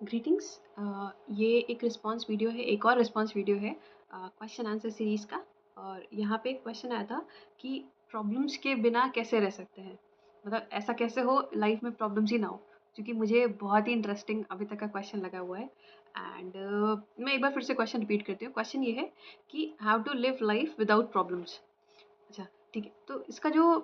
Greetings. ये एक response video है, एक और रिस्पॉन्स वीडियो है क्वेश्चन आंसर सीरीज़ का। और यहाँ पे एक क्वेश्चन आया था कि प्रॉब्लम्स के बिना कैसे रह सकते हैं, मतलब ऐसा कैसे हो लाइफ में प्रॉब्लम्स ही ना हो। क्योंकि मुझे बहुत ही इंटरेस्टिंग अभी तक का क्वेश्चन लगा हुआ है। एंड मैं एक बार फिर से क्वेश्चन रिपीट करती हूँ। क्वेश्चन ये है कि how to live life without problems. अच्छा, ठीक है। तो इसका जो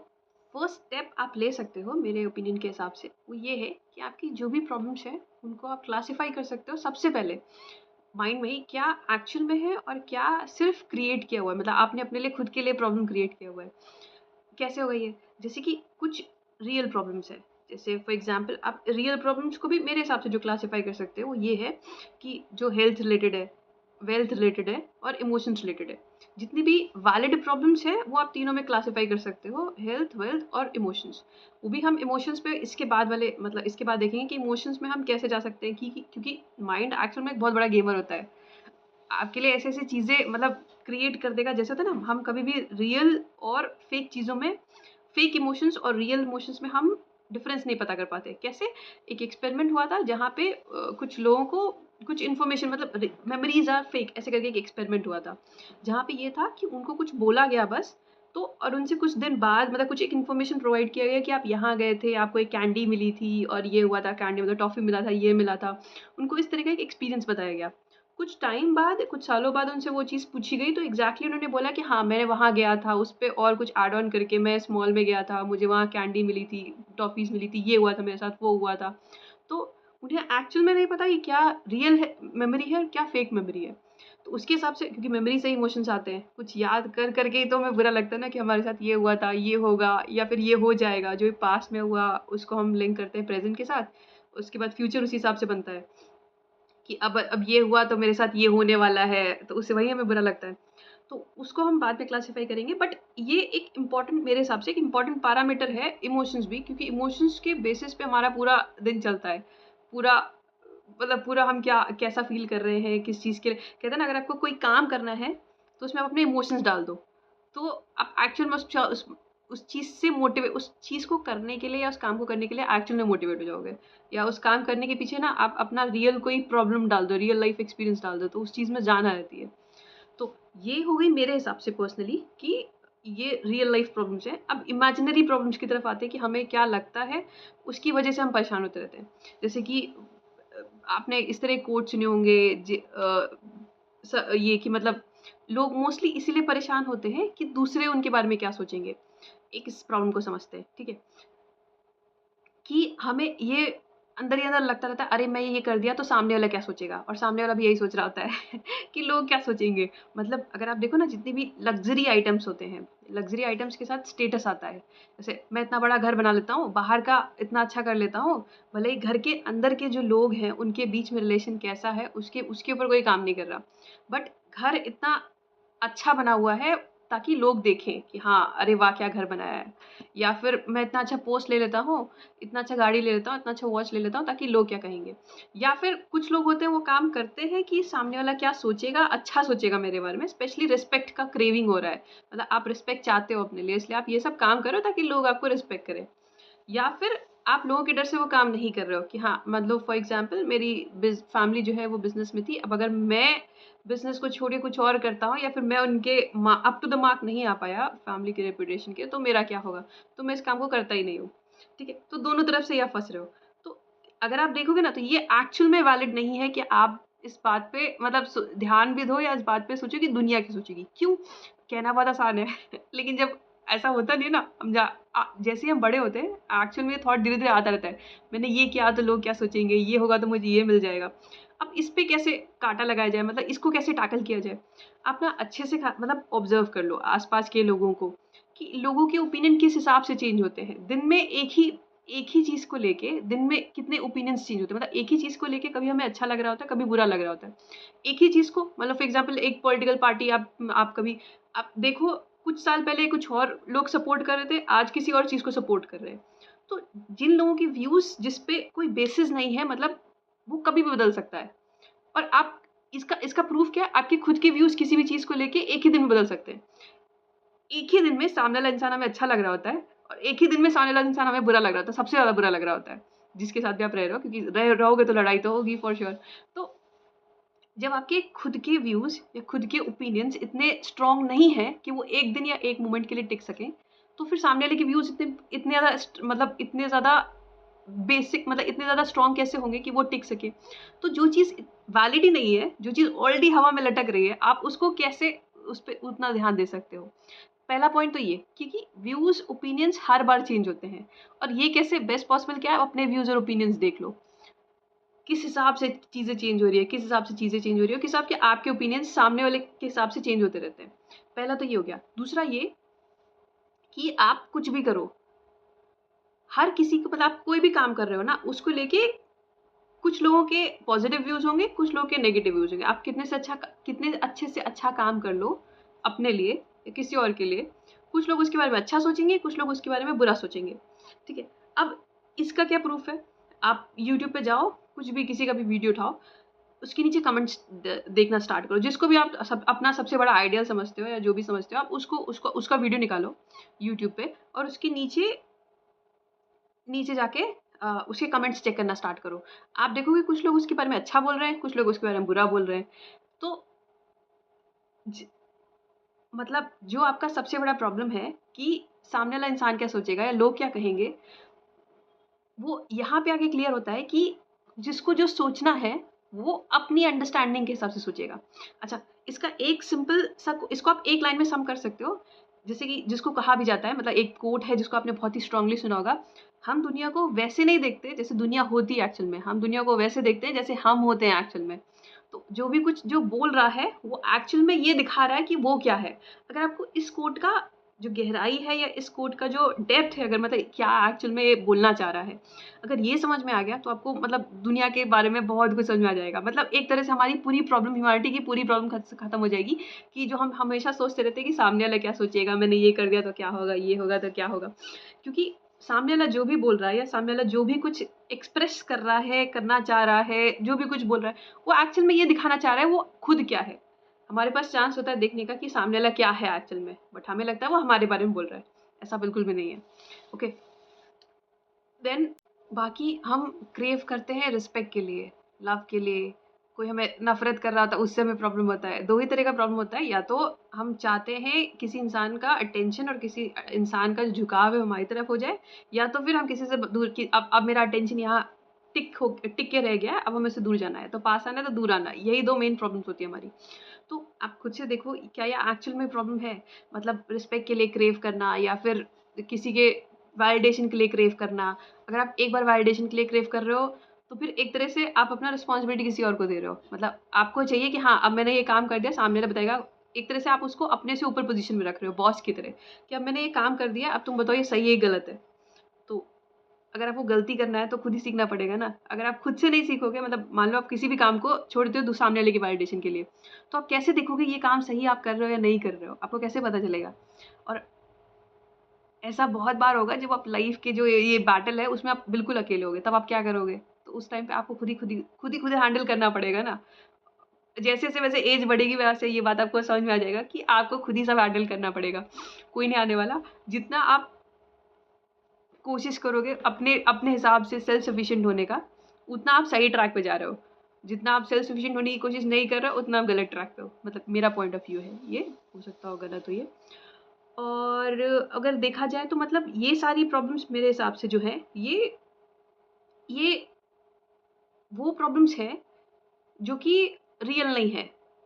फर्स्ट स्टेप आप ले सकते हो मेरे ओपिनियन के हिसाब से, वो ये है कि आपकी जो भी प्रॉब्लम्स है उनको आप क्लासिफाई कर सकते हो सबसे पहले माइंड में ही, क्या एक्चुअल में है और क्या सिर्फ क्रिएट किया हुआ है, मतलब आपने अपने लिए खुद के लिए प्रॉब्लम क्रिएट किया हुआ है। कैसे होगा ये? जैसे कि कुछ रियल प्रॉब्लम्स है, जैसे फॉर एग्जांपल आप रियल प्रॉब्लम्स को भी मेरे हिसाब से जो क्लासिफाई कर सकते हो वो ये है कि जो हेल्थ रिलेटेड है, वेल्थ रिलेटेड है और इमोशंस रिलेटेड है। जितनी भी वैलिड प्रॉब्लम्स है वो आप तीनों में क्लासिफाई कर सकते हो, हेल्थ, वेल्थ और इमोशंस। वो भी हम इमोशंस पे इसके बाद वाले, मतलब इसके बाद देखेंगे कि इमोशंस में हम कैसे जा सकते हैं, क्योंकि माइंड एक्चुअल में एक बहुत बड़ा गेमर होता है। आपके लिए ऐसी-ऐसी चीज़ें मतलब क्रिएट कर देगा। जैसे होता है ना, हम कभी भी रियल और फेक चीज़ों में, फेक इमोशंस और रियल इमोशंस में हम डिफरेंस नहीं पता कर पाते। कैसे? एक एक्सपेरिमेंट हुआ था जहाँ पे कुछ लोगों को कुछ इन्फॉर्मेशन, मतलब मेमोरीज आर फेक, ऐसे करके एक एक्सपेरिमेंट हुआ था जहाँ पे ये था कि उनको कुछ बोला गया बस। तो और उनसे कुछ दिन बाद, मतलब कुछ एक इन्फॉर्मेशन प्रोवाइड किया गया कि आप यहाँ गए थे, आपको एक कैंडी मिली थी और ये हुआ था, कैंडी मतलब टॉफी मिला था, ये मिला था। उनको इस तरह का एक एक्सपीरियंस बताया गया। कुछ टाइम बाद, कुछ सालों बाद उनसे वो चीज़ पूछी गई तो एग्ज़ैक्टली उन्होंने बोला कि हाँ, मैं वहाँ गया था, उस पे और कुछ ऐड ऑन करके मैं इस मॉल में गया था, मुझे वहाँ कैंडी मिली थी, टॉफ़ीज़ मिली थी, ये हुआ था मेरे साथ, वो हुआ था। तो उन्हें एक्चुअल में नहीं पता कि क्या रियल है मेमोरी है और क्या फेक मेमोरी है। तो उसके हिसाब से, क्योंकि मेमोरी से ही इमोशंस आते हैं, कुछ याद कर के ही तो हमें बुरा लगता है ना कि हमारे साथ ये हुआ था, ये होगा या फिर ये हो जाएगा। जो पास्ट में हुआ उसको हम लिंक करते हैं प्रेज़ेंट के साथ, उसके बाद फ्यूचर उसी हिसाब से बनता है। कि अब ये हुआ तो मेरे साथ ये होने वाला है, तो उससे वही हमें बुरा लगता है। तो उसको हम बाद में क्लासिफ़ाई करेंगे, बट ये एक इम्पोर्टेंट, मेरे हिसाब से एक इम्पोर्टेंट पैरामीटर है इमोशंस भी, क्योंकि इमोशंस के बेसिस पे हमारा पूरा दिन चलता है। पूरा, मतलब पूरा हम क्या कैसा फ़ील कर रहे हैं, किस चीज़ के लिए कहते हैं ना, अगर आपको कोई काम करना है, तो उसमें आप अपने इमोशंस डाल दो। तो आप एक्चुअल में उस चीज़ से उस चीज़ को करने के लिए या उस काम को करने के लिए एक्चुअल में मोटिवेट हो जाओगे। या उस काम करने के पीछे ना आप अपना रियल कोई प्रॉब्लम डाल दो, रियल लाइफ़ एक्सपीरियंस डाल दो, तो उस चीज़ में जान आ जाती है। तो ये हो गई मेरे हिसाब से पर्सनली कि ये रियल लाइफ़ प्रॉब्लम्स हैं। अब इमेजिनरी प्रॉब्लम्स की तरफ आते हैं कि हमें क्या लगता है, उसकी वजह से हम परेशान होते रहते हैं। जैसे कि आपने इस तरह कोट सुने होंगे ये कि मतलब लोग मोस्टली इसीलिए परेशान होते हैं कि दूसरे उनके बारे में क्या सोचेंगे। एक इस प्रॉब्लम को समझते हैं, ठीक है? कि हमें ये अंदर ही अंदर लगता रहता है, अरे मैं ये कर दिया तो सामने वाला क्या सोचेगा, और सामने वाला भी यही सोच रहा होता है कि लोग क्या सोचेंगे। मतलब अगर आप देखो ना, जितनी भी लग्ज़री आइटम्स होते हैं, लग्ज़री आइटम्स के साथ स्टेटस आता है। जैसे मैं इतना बड़ा घर बना लेता हूँ, बाहर का इतना अच्छा कर लेता हूँ, भले ही घर के अंदर के जो लोग हैं उनके बीच में रिलेशन कैसा है उसके उसके ऊपर कोई काम नहीं कर रहा। बट घर इतना अच्छा बना हुआ है ताकि लोग देखें कि हाँ, अरे वाह! क्या घर बनाया है। या फिर मैं इतना अच्छा पोस्ट ले लेता हूँ, इतना अच्छा गाड़ी ले लेता हूँ, इतना अच्छा वॉच ले लेता हूँ ताकि लोग क्या कहेंगे। या फिर कुछ लोग होते हैं वो काम करते हैं कि सामने वाला क्या सोचेगा, अच्छा सोचेगा मेरे बारे में, स्पेशली रिस्पेक्ट का क्रेविंग हो रहा है। मतलब आप रिस्पेक्ट चाहते हो अपने लिए, इसलिए आप ये सब काम करो ताकि लोग आपको रिस्पेक्ट करें। या फिर आप लोगों के डर से वो काम नहीं कर रहे हो कि हाँ, मतलब फॉर एग्ज़ाम्पल मेरी फैमिली जो है वो बिज़नेस में थी। अब अगर मैं बिज़नेस को छोड़ के कुछ और करता हूँ या फिर मैं उनके मा अप टू द मार्क नहीं आ पाया फैमिली के रेपुटेशन के, तो मेरा क्या होगा? तो मैं इस काम को करता ही नहीं हूँ, ठीक है? तो दोनों तरफ से ही आप फँस रहे हो। तो अगर आप देखोगे ना, तो ये एक्चुअल में वैलिड नहीं है कि आप इस बात पे मतलब ध्यान भी दो या इस बात पे सोचो कि दुनिया क्या सोचेगी। क्यों? कहना बहुत आसान है लेकिन जब ऐसा होता नहीं है ना, जैसे ही हम बड़े होते हैं एक्चुअल में ये थॉट धीरे-धीरे आता रहता है। मैंने ये किया तो लोग क्या सोचेंगे? ये होगा तो मुझे ये मिल जाएगा। अब इस पे कैसे काँटा लगाया जाए, मतलब इसको कैसे टैकल किया जाए? आप ना अच्छे से मतलब ऑब्ज़र्व कर लो आस-पास के लोगों को कि लोगों के ओपिनियन किस हिसाब से चेंज होते हैं। दिन में एक ही चीज़ को लेके दिन में कितने ओपिनियंस चेंज होते हैं। मतलब एक ही चीज़ को लेके कभी हमें अच्छा लग रहा होता है, कभी बुरा लग रहा होता है। एक ही चीज़ को, मतलब फॉर एग्ज़ाम्पल एक पॉलिटिकल पार्टी आप कभी आप देखो, कुछ साल पहले कुछ और लोग सपोर्ट कर रहे थे, आज किसी और चीज़ को सपोर्ट कर रहे हैं। तो जिन लोगों की व्यूज़ जिस पे कोई बेसिस नहीं है, मतलब वो कभी भी बदल सकता है। और आप इसका इसका प्रूफ़ क्या है? आपके खुद के व्यूज़ किसी भी चीज़ को लेके एक ही दिन में बदल सकते हैं। एक ही दिन में सामने वाला इंसान हमें अच्छा लग रहा होता है और एक ही दिन में सामने वाला इंसान हमें बुरा लग रहा होता है, सबसे ज़्यादा बुरा लग रहा होता है। जिसके साथ भी आप रह रहे हो, क्योंकि रहोगे तो लड़ाई तो होगी फॉर श्योर। तो जब आपके खुद के व्यूज़ या खुद के ओपिनियंस इतने स्ट्रॉन्ग नहीं हैं कि वो एक दिन या एक मोमेंट के लिए टिक सकें, तो फिर सामने वाले के व्यूज़ इतने इतने ज़्यादा मतलब इतने ज़्यादा बेसिक, मतलब इतने ज़्यादा स्ट्रॉन्ग कैसे होंगे कि वो टिक सके। तो जो चीज़ वैलिड ही नहीं है, जो चीज़ ऑलरेडी हवा में लटक रही है, आप उसको कैसे उस पे उतना ध्यान दे सकते हो? पहला पॉइंट तो ये, क्योंकि व्यूज़ ओपिनियंस हर बार चेंज होते हैं, और ये कैसे बेस्ट पॉसिबल क्या है, आप अपने व्यूज़ और ओपिनियंस देख लो। किस हिसाब से चीज़ें चेंज हो रही है, किस हिसाब से चीज़ें चेंज हो रही है, किस हिसाब के आपके ओपिनियंस सामने वाले के हिसाब से चेंज होते रहते हैं। पहला तो ये हो गया। दूसरा ये कि आप कुछ भी करो, हर किसी को, मतलब आप कोई भी काम कर रहे हो ना, उसको लेके कुछ लोगों के पॉजिटिव व्यूज़ होंगे, कुछ लोगों के नेगेटिव व्यूज़ होंगे। आप कितने अच्छे से अच्छा काम कर लो अपने लिए या किसी और के लिए, कुछ लोग उसके बारे में अच्छा सोचेंगे, कुछ लोग उसके बारे में बुरा सोचेंगे, ठीक है? अब इसका क्या प्रूफ है? आप यूट्यूब पे जाओ, कुछ भी किसी का भी वीडियो उठाओ, उसके नीचे कमेंट्स देखना स्टार्ट करो। जिसको भी आप अपना सबसे बड़ा आइडियल समझते हो या जो भी समझते हो, आप उसका वीडियो निकालो यूट्यूब पे, और उसके नीचे नीचे जाके उसके कमेंट्स चेक करना स्टार्ट करो। आप देखोगे कुछ लोग उसके बारे में अच्छा बोल रहे हैं, कुछ लोग उसके बारे में बुरा बोल रहे हैं। तो ज मतलब जो आपका सबसे बड़ा प्रॉब्लम है कि सामने वाला इंसान क्या सोचेगा या लोग क्या कहेंगे, वो यहाँ पे आके क्लियर होता है कि जिसको जो सोचना है, वो अपनी अंडरस्टैंडिंग के हिसाब से सोचेगा। अच्छा, इसका एक सिंपल सा, इसको आप एक लाइन में सम कर सकते हो। जैसे कि जिसको कहा भी जाता है, मतलब एक कोट है जिसको आपने बहुत ही स्ट्रांगली सुना होगा, हम दुनिया को वैसे नहीं देखते जैसे दुनिया होती है एक्चुअल में, हम दुनिया को वैसे देखते हैं जैसे हम होते हैं एक्चुअल में। तो जो भी कुछ जो बोल रहा है, वो एक्चुअल में ये दिखा रहा है कि वो क्या है। अगर आपको इस कोट का जो गहराई है या इस कोट का जो डेप्थ है, अगर मतलब क्या एक्चुअल में ये बोलना चाह रहा है, अगर ये समझ में आ गया, तो आपको मतलब दुनिया के बारे में बहुत कुछ समझ में आ जाएगा। मतलब एक तरह से हमारी पूरी प्रॉब्लम, ह्यूमैनिटी की पूरी प्रॉब्लम खत्म हो जाएगी, कि जो हम हमेशा सोचते रहते हैं कि सामने वाला क्या सोचेगा, मैंने ये कर दिया तो क्या होगा, ये होगा तो क्या होगा। क्योंकि सामने वाला जो भी बोल रहा है या सामने वाला जो भी कुछ एक्सप्रेस कर रहा है, करना चाह रहा है, जो भी कुछ बोल रहा है, वो एक्चुअल में ये दिखाना चाह रहा है वो खुद क्या है। हमारे पास चांस होता है देखने का कि सामने वाला क्या है एक्चुअल में, बट हमें लगता है वो हमारे बारे में बोल रहा है। ऐसा बिल्कुल भी नहीं है। ओके, देन बाकी हम क्रेव करते हैं रिस्पेक्ट के लिए, लव के लिए। कोई हमें नफरत कर रहा होता है, उससे हमें प्रॉब्लम होता है। दो ही तरह का प्रॉब्लम होता है, या तो हम चाहते हैं किसी इंसान का अटेंशन और किसी इंसान का जो झुकाव है वो हमारी तरफ हो जाए, या तो फिर हम किसी से दूर की, अब मेरा अटेंशन यहाँ टिक के रह गया है, अब हमें से दूर जाना है, तो पास आना है तो दूर आना, यही दो मेन प्रॉब्लम्स होती है हमारी। तो आप खुद से देखो, क्या ये एक्चुअल में प्रॉब्लम है? मतलब रिस्पेक्ट के लिए क्रेव करना, या फिर किसी के वैलिडेशन के लिए क्रेव करना। अगर आप एक बार वैलिडेशन के लिए क्रेव कर रहे हो, तो फिर एक तरह से आप अपना रिस्पॉन्सिबिलिटी किसी और को दे रहे हो। मतलब आपको चाहिए कि हाँ, अब मैंने ये काम कर दिया, सामने वाला बताएगा। एक तरह से आप उसको अपने से ऊपर पोजीशन में रख रहे हो, बॉस की तरह, कि अब मैंने ये काम कर दिया, अब तुम बताओ ये सही है गलत है। तो अगर आपको गलती करना है तो खुद ही सीखना पड़ेगा ना। अगर आप खुद से नहीं सीखोगे, मतलब मान लो आप किसी भी काम को छोड़ते हो सामने वाले की वैलिडेशन के लिए, तो आप कैसे देखोगे ये काम सही आप कर रहे हो या नहीं कर रहे हो? आपको कैसे पता चलेगा? और ऐसा बहुत बार होगा जब आप लाइफ के जो ये बैटल है उसमें आप बिल्कुल अकेले होगे, तब आप क्या करोगे? तो उस टाइम पे आपको खुद ही हैंडल करना पड़ेगा ना। जैसे वैसे एज बढ़ेगी, वैसे ये बात आपको समझ में आ जाएगा कि आपको खुद ही सब हैंडल करना पड़ेगा, कोई नहीं आने वाला। जितना आप कोशिश करोगे अपने अपने हिसाब से सेल्फ सफिशिएंट होने का, उतना आप सही ट्रैक पे जा रहे हो। जितना आप सेल्फ सफिशिएंट होने की कोशिश नहीं कर रहे हो, उतना आप गलत ट्रैक पे हो। मतलब मेरा पॉइंट ऑफ व्यू है ये, हो सकता हो गलत हो ये। और अगर देखा जाए तो मतलब ये सारी प्रॉब्लम्स मेरे हिसाब से जो है, ये वो प्रॉब्लम्स हैं जो कि रियल नहीं है।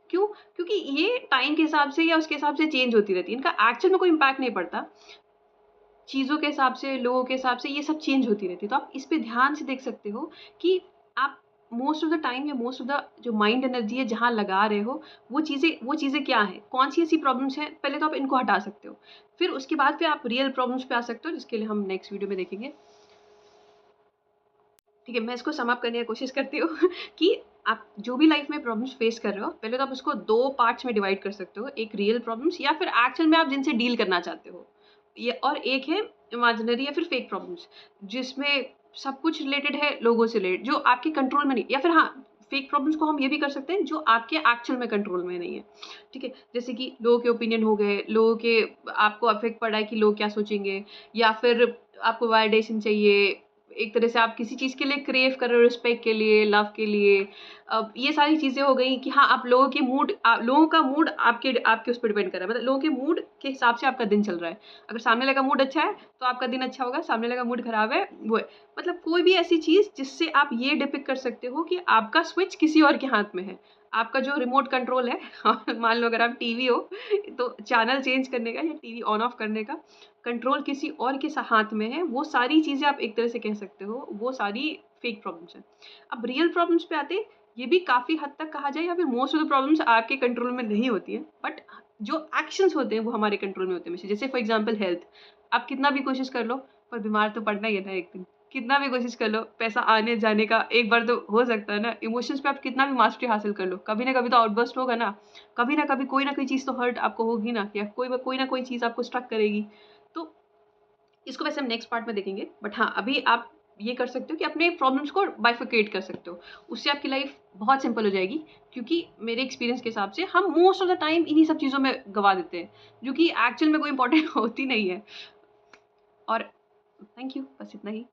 क्यों? क्योंकि ये टाइम के हिसाब से या उसके हिसाब से चेंज होती रहती है। इनका एक्चुअल में कोई इम्पैक्ट नहीं पड़ता। चीज़ों के हिसाब से, लोगों के हिसाब से ये सब चेंज होती रहती है। तो आप इस पे ध्यान से देख सकते हो कि आप मोस्ट ऑफ द टाइम या मोस्ट ऑफ द जो माइंड एनर्जी है जहाँ लगा रहे हो, वो चीज़ें क्या हैं? कौन-सी ऐसी प्रॉब्लम्स हैं? पहले तो आप इनको हटा सकते हो। फिर उसके बाद फिर आप रियल प्रॉब्लम्स पे आ सकते हो, जिसके लिए हम नेक्स्ट वीडियो में देखेंगे। ठीक है, मैं इसको सम अप करने की कोशिश करती हूँ कि आप जो भी लाइफ में प्रॉब्लम्स फेस कर रहे हो, पहले तो आप उसको 2 पार्ट्स में डिवाइड कर सकते हो। एक रियल प्रॉब्लम्स या फिर एक्चुअल में आप जिनसे डील करना चाहते हो। ये, और एक है इमेजिनरी या फिर फेक प्रॉब्लम्स, जिसमें सब कुछ रिलेटेड है लोगों से रिलेटेड, जो आपके कंट्रोल में नहीं, या फिर हाँ, फेक प्रॉब्लम्स को हम ये भी कर सकते हैं जो आपके एक्चुअल में कंट्रोल में नहीं है। ठीक है? जैसे कि लोगों के ओपिनियन हो गए, लोगों के आपको अफेक्ट पड़ रहा है कि लोग क्या सोचेंगे, या फिर आपको वैलिडेशन चाहिए, एक तरह से आप किसी चीज़ के लिए क्रेव कर रहे हो, रिस्पेक्ट के लिए, लव के लिए। अब ये सारी चीज़ें हो गई कि हाँ, आप लोगों का मूड आपके आपके उस पर डिपेंड कर रहा है, मतलब लोगों के मूड के हिसाब से आपका दिन चल रहा है। अगर सामने वाले का मूड अच्छा है तो आपका दिन अच्छा होगा, सामने वाले का मूड खराब है वो है। मतलब कोई भी ऐसी चीज़ जिससे आप ये डिपिक्ट कर सकते हो कि आपका स्विच किसी और के हाथ में है। आपका जो रिमोट कंट्रोल है मान लो अगर आप टीवी हो तो चैनल चेंज करने का या टीवी ऑन ऑफ करने का कंट्रोल किसी और के हाथ में है। वो सारी चीज़ें आप एक तरह से कह सकते हो, वो सारी फेक प्रॉब्लम्स हैं। अब रियल प्रॉब्लम्स पे आते, ये भी काफ़ी हद तक कहा जाए या फिर मोस्ट ऑफ द प्रॉब्लम्स आपके कंट्रोल में नहीं होती है, बट जो एक्शंस होते हैं वो हमारे कंट्रोल में होते हैं। जैसे फॉर एग्जांपल हेल्थ, आप कितना भी कोशिश कर लो पर बीमार तो पड़ना ही है ना एक दिन। कितना भी कोशिश कर लो, पैसा आने जाने का एक बार तो हो सकता है ना। इमोशंस पे आप कितना भी मास्टरी हासिल कर लो, कभी ना कभी तो आउटबर्स्ट होगा ना। कभी ना कभी कोई ना कोई चीज़ तो हर्ट आपको होगी ना, या कोई ना कोई चीज़ आपको स्ट्रक करेगी। तो इसको वैसे हम नेक्स्ट पार्ट में देखेंगे, बट हाँ, अभी आप ये कर सकते हो कि अपने प्रॉब्लम्स को बाइफिकेट कर सकते हो। उससे आपकी लाइफ बहुत सिंपल हो जाएगी, क्योंकि मेरे एक्सपीरियंस के हिसाब से हम मोस्ट ऑफ द टाइम इन्हीं सब चीज़ों में गवा देते हैं, जो कि एक्चुअल में कोई इंपॉर्टेंट होती नहीं है। और थैंक यू, बस इतना ही।